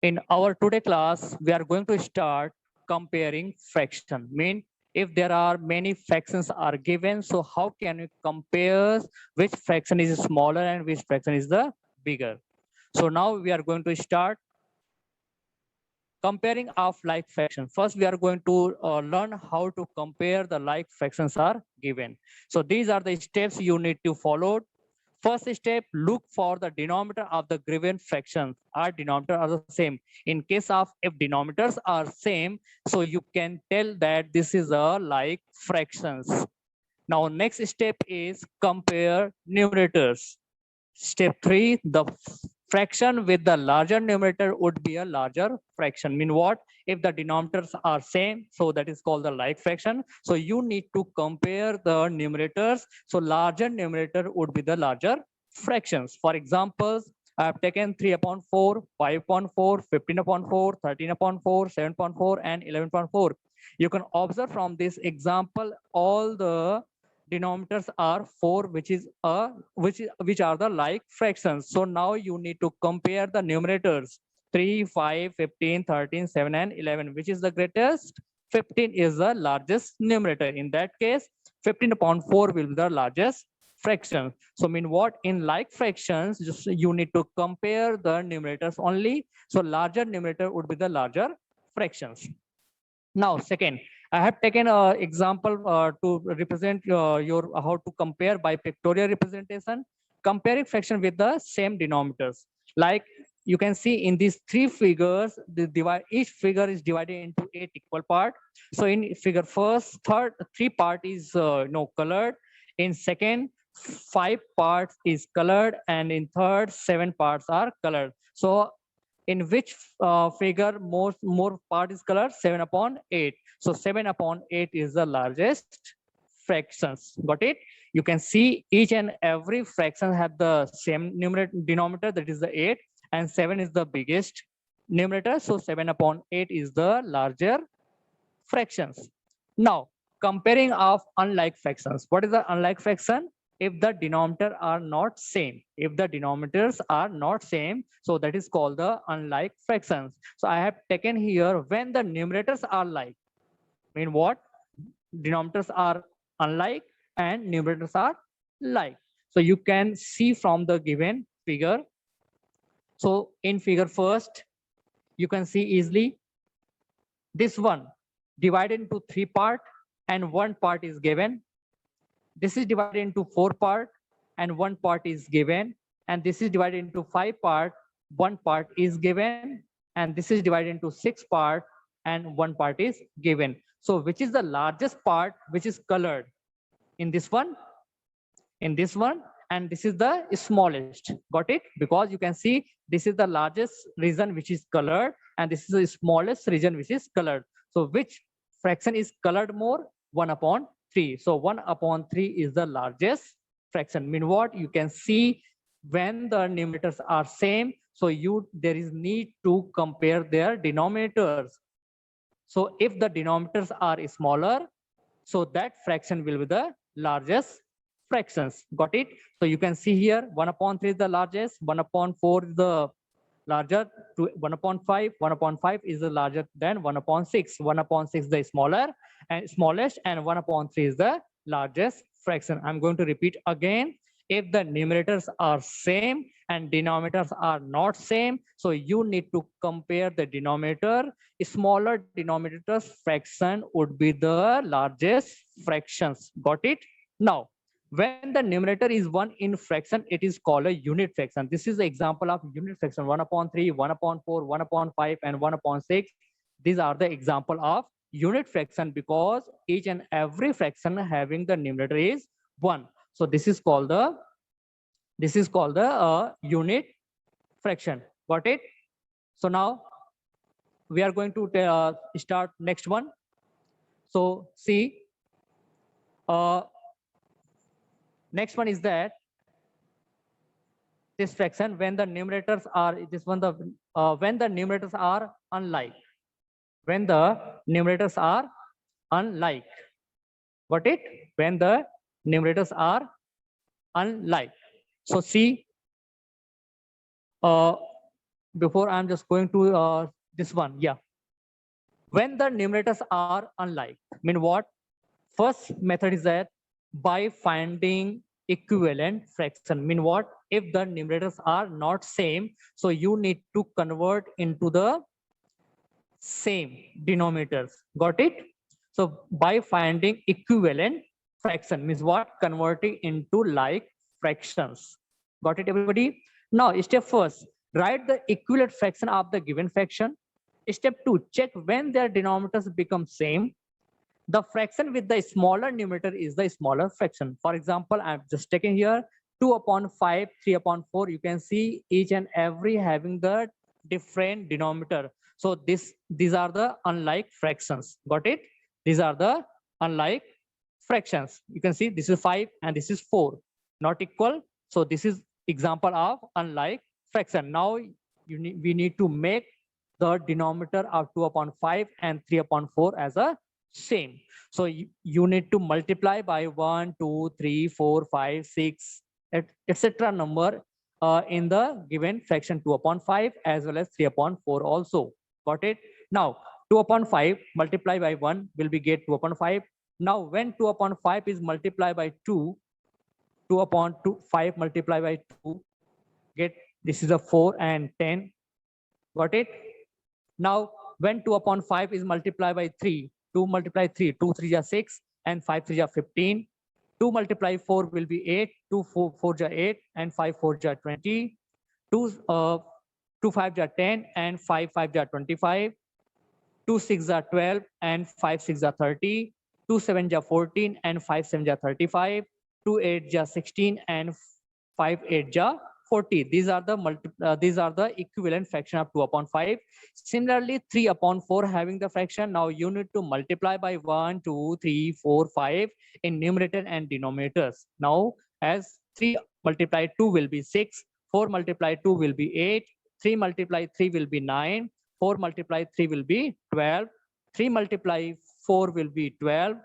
In our today class, we are going to start comparing fraction. Mean if there are many fractions are given, so how can we compare which fraction is smaller and which fraction is the bigger? So now we are going to start comparing of like fractions. First, we are going to learn how to compare the like fractions are given. So these are the steps you need to follow. First step, look for the denominator of the given fractions. Our denominator are the same. In case of if denominators are same, so you can tell that this is a like fractions. Now next step is compare numerators. Step 3, the fraction with the larger numerator would be a larger fraction. Mean what? If the denominators are same, so that is called the like fraction. So you need to compare the numerators. So larger numerator would be the larger fractions. For example, I have taken 3 upon 4, 5 upon 4, 15 upon 4, 13 upon 4, 7 upon 4, and 11 upon 4. You can observe from this example all the denominators are 4, which are the like fractions. So now you need to compare the numerators 3, 5, 15, 13, 7, and 11. Which is the greatest? 15 is the largest numerator. In that case, 15 upon 4 will be the largest fraction. So mean what? In like fractions, just you need to compare the numerators only. So larger numerator would be the larger fractions. Now, second, I have taken an example to represent your how to compare by pictorial representation, comparing fraction with the same denominators. Like you can see in these three figures, each figure is divided into 8 equal part. So in figure first, third, 3 part is colored. In second, 5 parts is colored, and in third, 7 parts are colored. So in which figure more part is colored? 7 upon 8. So 7 upon 8 is the largest fractions. Got it? You can see each and every fraction have the same numerator denominator, that is the 8, and 7 is the biggest numerator. So 7 upon 8 is the larger fractions. Now comparing of unlike fractions. What is the unlike fraction? If the denominator are not same. If the denominators are not same, so that is called the unlike fractions. So I have taken here when the numerators are like. Mean what? Denominators are unlike and numerators are like. So you can see from the given figure. So in figure first, you can see easily this one divided into 3 part and 1 part is given. This is divided into 4 part and 1 part is given, and this is divided into 5 part, 1 part is given, and this is divided into 6 part and 1 part is given. So which is the largest part which is colored? In this one, and this is the smallest. Got it? Because you can see this is the largest region which is colored, and this is the smallest region which is colored. So which fraction is colored more? 1 upon 3. So 1 upon 3 is the largest fraction. Mean what? You can see when the numerators are same, so there is need to compare their denominators. So if the denominators are smaller, so that fraction will be the largest fractions. Got it? So you can see here 1 upon 3 is the largest, 1 upon 4 is the larger, 1 upon 5, 1 upon 5 is the larger than 1 upon 6. 1 upon 6 is the smaller and smallest, and 1 upon 3 is the largest fraction. I'm going to repeat again. If the numerators are same and denominators are not same, so you need to compare the denominator. Smaller denominators fraction would be the largest fractions. Got it? Now, when the numerator is 1 in fraction, it is called a unit fraction. This is the example of unit fraction. 1 upon 3, 1 upon 4, 1 upon 5, and 1 upon 6. These are the example of unit fraction because each and every fraction having the numerator is 1. So this is called the unit fraction. Got it? So now we are going to start next one. So see, next one is that this fraction when the numerators are when the numerators are unlike. When the numerators are unlike. Got it? When the numerators are unlike. So see, before I'm just going to this one. Yeah. When the numerators are unlike, mean what? First method is that by finding equivalent fraction. Mean what? If the numerators are not same, so you need to convert into the same denominators. Got it? So by finding equivalent fraction means what? Converting into like fractions. Got it, everybody? Now, step first, write the equivalent fraction of the given fraction. Step two, check when their denominators become same. The fraction with the smaller numerator is the smaller fraction. For example, I'm just taking here 2 upon 5, 3 upon 4. You can see each and every having the different denominator. So these are the unlike fractions. Got it? These are the unlike fractions. You can see this is 5 and this is 4, not equal. So this is example of unlike fraction. Now we need to make the denominator of 2 upon 5 and 3 upon 4 as a same. So you need to multiply by 1, 2, 3, 4, 5, 6, etc. number in the given fraction 2 upon 5 as well as 3 upon 4 also. Got it? Now 2 upon 5 multiply by 1 will be get 2 upon 5. Now when 2 upon 5 is multiplied by 2, 2 upon 5 multiplied by 2, get this is a 4 and 10. Got it? Now when 2 upon 5 is multiplied by 3, 2 multiply 3, 2 3 are 6 and 5 3 are 15. 2 multiply 4 will be 8, 2 4 4 are 8 and 5 4 are 20. 2 5 are 10 and 5 5 are 25. 2 6 are 12 and 5 6 are 30. 2 7 are 14 and 5 7 are 35. 2 8 are 16 and 5 8 are 40. These are the equivalent fraction of 2 upon 5. Similarly, 3 upon 4 having the fraction. Now you need to multiply by 1, 2, 3, 4, 5 in numerator and denominators. Now as 3 multiplied 2 will be 6, 4 multiplied 2 will be 8, 3 multiplied 3 will be 9, 4 multiplied 3 will be 12, 3 multiplied 4 will be 12,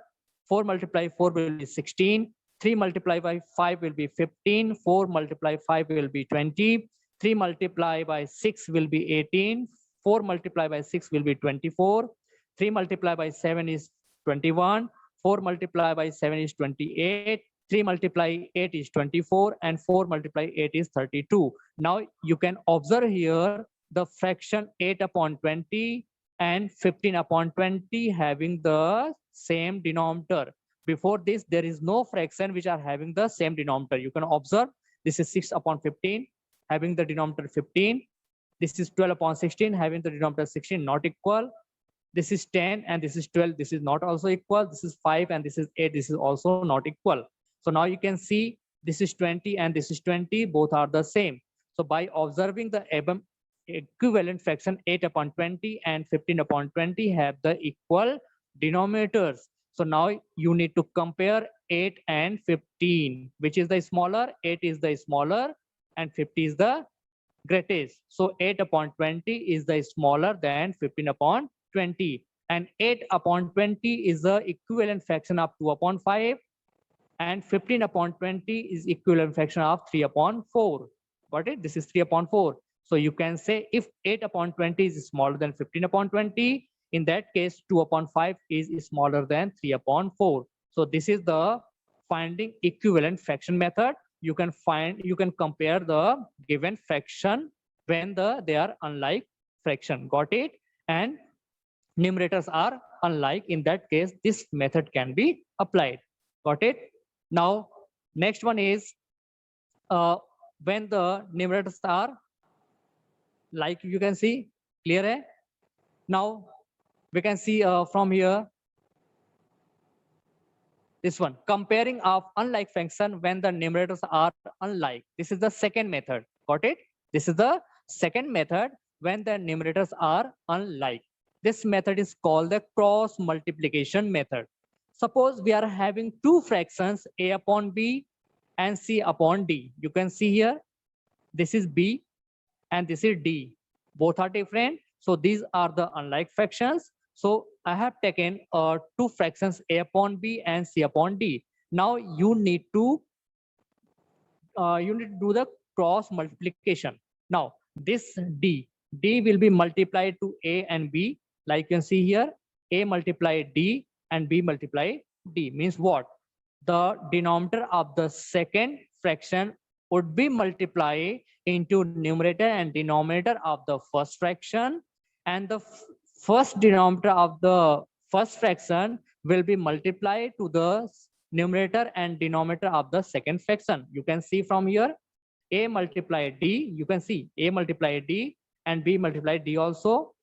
4 multiplied 4 will be 16, 3 multiplied by 5 will be 15, 4 multiplied 5 will be 20, 3 multiplied by 6 will be 18, 4 multiplied by 6 will be 24, 3 multiplied by 7 is 21, 4 multiplied by 7 is 28, 3 multiplied 8 is 24, and 4 multiplied 8 is 32. Now you can observe here the fraction 8 upon 20 and 15 upon 20 having the same denominator. Before this, there is no fraction which are having the same denominator. You can observe this is 6 upon 15 having the denominator 15. This is 12 upon 16 having the denominator 16, not equal. This is 10 and this is 12. This is not also equal. This is 5 and this is 8. This is also not equal. So now you can see this is 20 and this is 20. Both are the same. So by observing the equivalent fraction 8 upon 20 and 15 upon 20 have the equal denominators. So now you need to compare 8 and 15. Which is the smaller? 8 is the smaller and 50 is the greatest. So 8 upon 20 is the smaller than 15 upon 20. And 8 upon 20 is the equivalent fraction of 2 upon 5. And 15 upon 20 is equivalent fraction of 3 upon 4. Got it? This is 3 upon 4. So you can say if 8 upon 20 is smaller than 15 upon 20, in that case, 2 upon 5 is smaller than 3 upon 4. So this is the finding equivalent fraction method. You can compare the given fraction when they are unlike fraction. Got it? And numerators are unlike. In that case, this method can be applied. Got it? Now, next one is when the numerators are like, you can see clear. Hai? Now we can see from here this one, comparing of unlike function when the numerators are unlike. This is the second method. Got it? This is the second method when the numerators are unlike. This method is called the cross multiplication method. Suppose we are having two fractions, a upon b and c upon d. You can see here, this is b and this is d. Both are different. So these are the unlike fractions. So I have taken two fractions, a upon b and c upon d. Now you need to do the cross multiplication. Now this d D will be multiplied to A and B. Like you can see here, A multiply D and B multiply D. Means what? The denominator of the second fraction would be multiplied into numerator and denominator of the first fraction, and the first denominator of the first fraction will be multiplied to the numerator and denominator of the second fraction. You can see from here, A multiply D, you can see A multiply D and B multiply D also.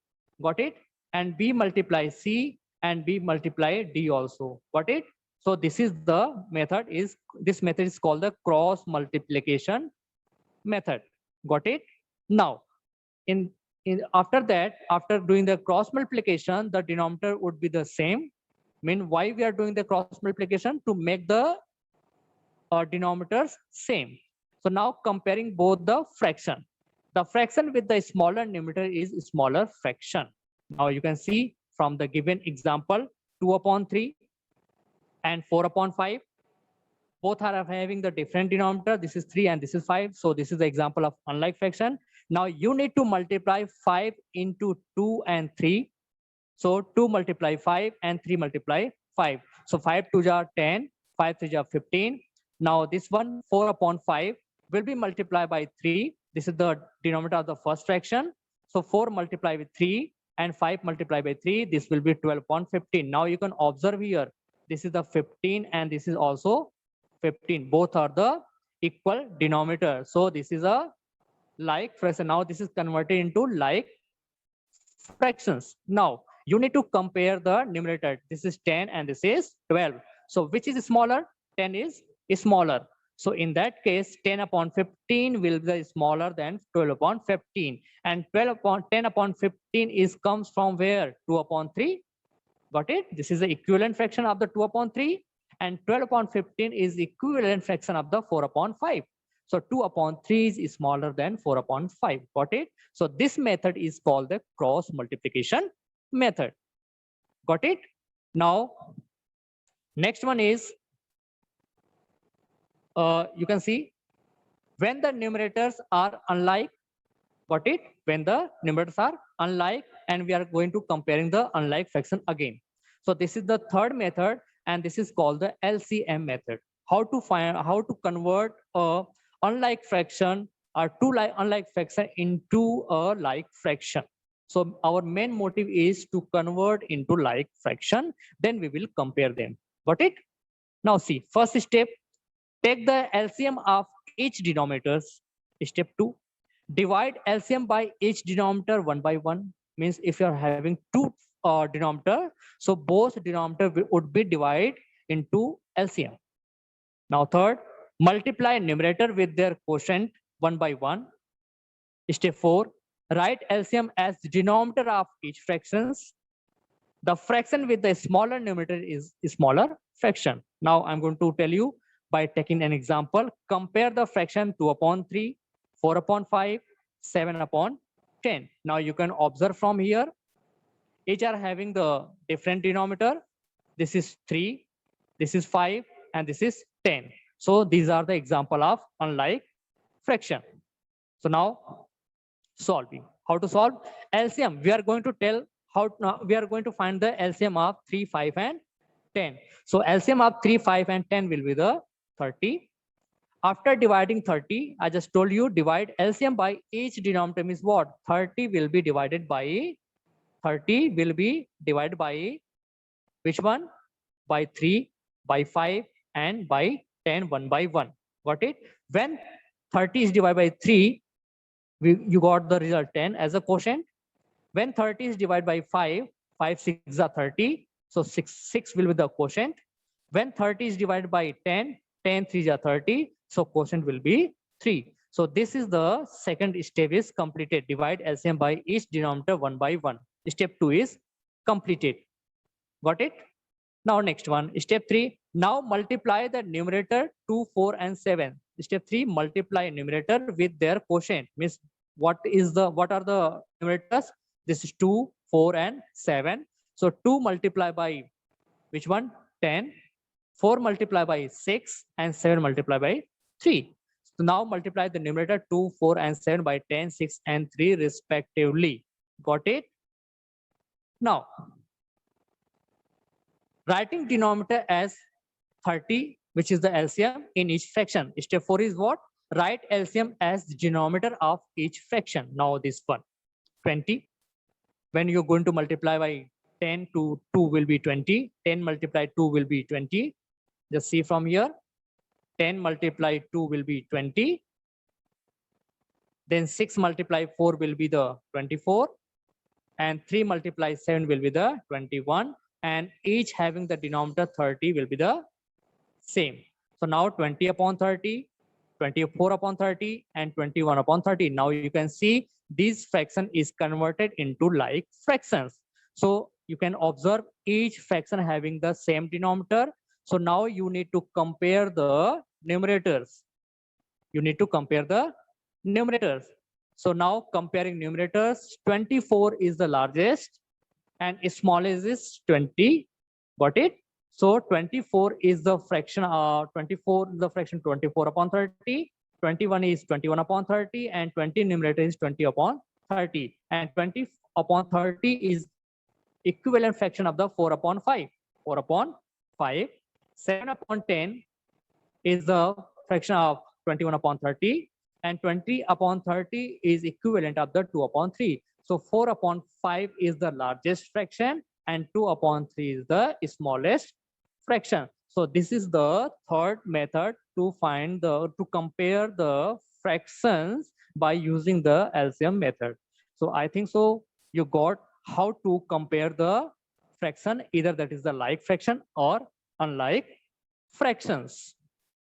Got it? And B multiply C and B multiply D also. Got it? So this is the method, this method is called the cross multiplication method. Got it? Now, after that, after doing the cross multiplication, the denominator would be the same. Mean why we are doing the cross multiplication? To make the denominators same. So now comparing both the fraction. The fraction with the smaller numerator is smaller fraction. Now you can see from the given example, 2/3 and 4/5. Both are having the different denominator. This is 3 and this is 5. So this is the example of unlike fraction. Now you need to multiply 5 into 2 and 3. So 2 multiply 5 and 3 multiply 5. So 5 2s are 10, 5 3s are 15. Now this one 4/5 will be multiplied by 3. This is the denominator of the first fraction. So 4 multiplied with 3 and 5 multiplied by 3. This will be 12/15. Now you can observe here. This is the 15 and this is also 15. Both are the equal denominator. So this is a like fraction. Now this is converted into like fractions. Now you need to compare the numerator. This is 10 and this is 12. So which is smaller? 10 is smaller. So in that case, 10/15 will be smaller than 12/15. And 10/15 comes from where? 2/3. Got it? This is the equivalent fraction of the 2/3. And 12/15 is equivalent fraction of the 4/5. So 2/3 is smaller than 4/5. Got it? So this method is called the cross multiplication method. Got it? Now, next one is, you can see when the numerators are unlike. Got it? When the numerators are unlike, and we are going to comparing the unlike fraction again. So this is the third method, and this is called the LCM method. How to convert a unlike fraction or two unlike fraction into a like fraction. So our main motive is to convert into like fraction, then we will compare them. Got it? Now see, first step, take the LCM of each denominators. Step 2, divide LCM by each denominator 1 by 1. Means if you are having two denominator, so both denominator would be divided into LCM. Now third, multiply numerator with their quotient 1 by 1. Step 4, write LCM as the denominator of each fractions. The fraction with the smaller numerator is smaller fraction. Now I'm going to tell you by taking an example. Compare the fraction 2/3, 4/5, 7/10. Now you can observe from here, each are having the different denominator. This is 3, this is 5, and this is 10. So these are the example of unlike fraction. So now solving. How to solve? LCM. We are going to tell how we are going to find the LCM of 3, 5, and 10. So LCM of 3, 5, and 10 will be the 30. After dividing 30, I just told you divide LCM by each denominator means what? 30 will be divided by which one? By 3, by 5, and by 10, 1 by 1. Got it? When 30 is divided by 3, you got the result 10 as a quotient. When 30 is divided by 5, 5 6 are 30. So 6 will be the quotient. When 30 is divided by 10, 10 3 are 30. So quotient will be 3. So this is the second step is completed. Divide LCM by each denominator 1 by 1. Step 2 is completed. Got it? Now next one, step 3. Now multiply the numerator 2, 4, and 7. Step 3, multiply numerator with their quotient. Means what are the numerators? This is 2, 4, and 7. So 2 multiply by which one? 10. 4 multiply by 6, and 7 multiply by 3. So now multiply the numerator 2, 4, and 7 by 10, 6, and 3 respectively. Got it? Now, writing denominator as 30, which is the LCM in each fraction. Step 4 is what? Write LCM as the denominator of each fraction. Now this one, 20. When you're going to multiply by 10 to 2 will be 20. 10 multiplied 2 will be 20. Just see from here. 10 multiplied 2 will be 20. Then 6 multiplied 4 will be the 24. And 3 multiplied 7 will be the 21. And each having the denominator 30 will be the same. So now 20 upon 30, 24 upon 30, and 21 upon 30. Now you can see this fraction is converted into like fractions. So you can observe each fraction having the same denominator. So now you need to compare the numerators. You need to compare the numerators. So now comparing numerators, 24 is the largest and smallest is 20. Got it? So 24 is the fraction, 24 is the fraction 24 upon 30, 21 is 21 upon 30, and 20 numerator is 20 upon 30. And 20 upon 30 is equivalent fraction of the 4 upon 5. 4 upon 5. 7 upon 10 is the fraction of 21 upon 30, and 20 upon 30 is equivalent of the 2 upon 3. So 4 upon 5 is the largest fraction, and 2 upon 3 is the smallest fraction. So this is the third method to compare the fractions by using the LCM method. So I think so you got how to compare the fraction, either that is the like fraction or unlike fractions.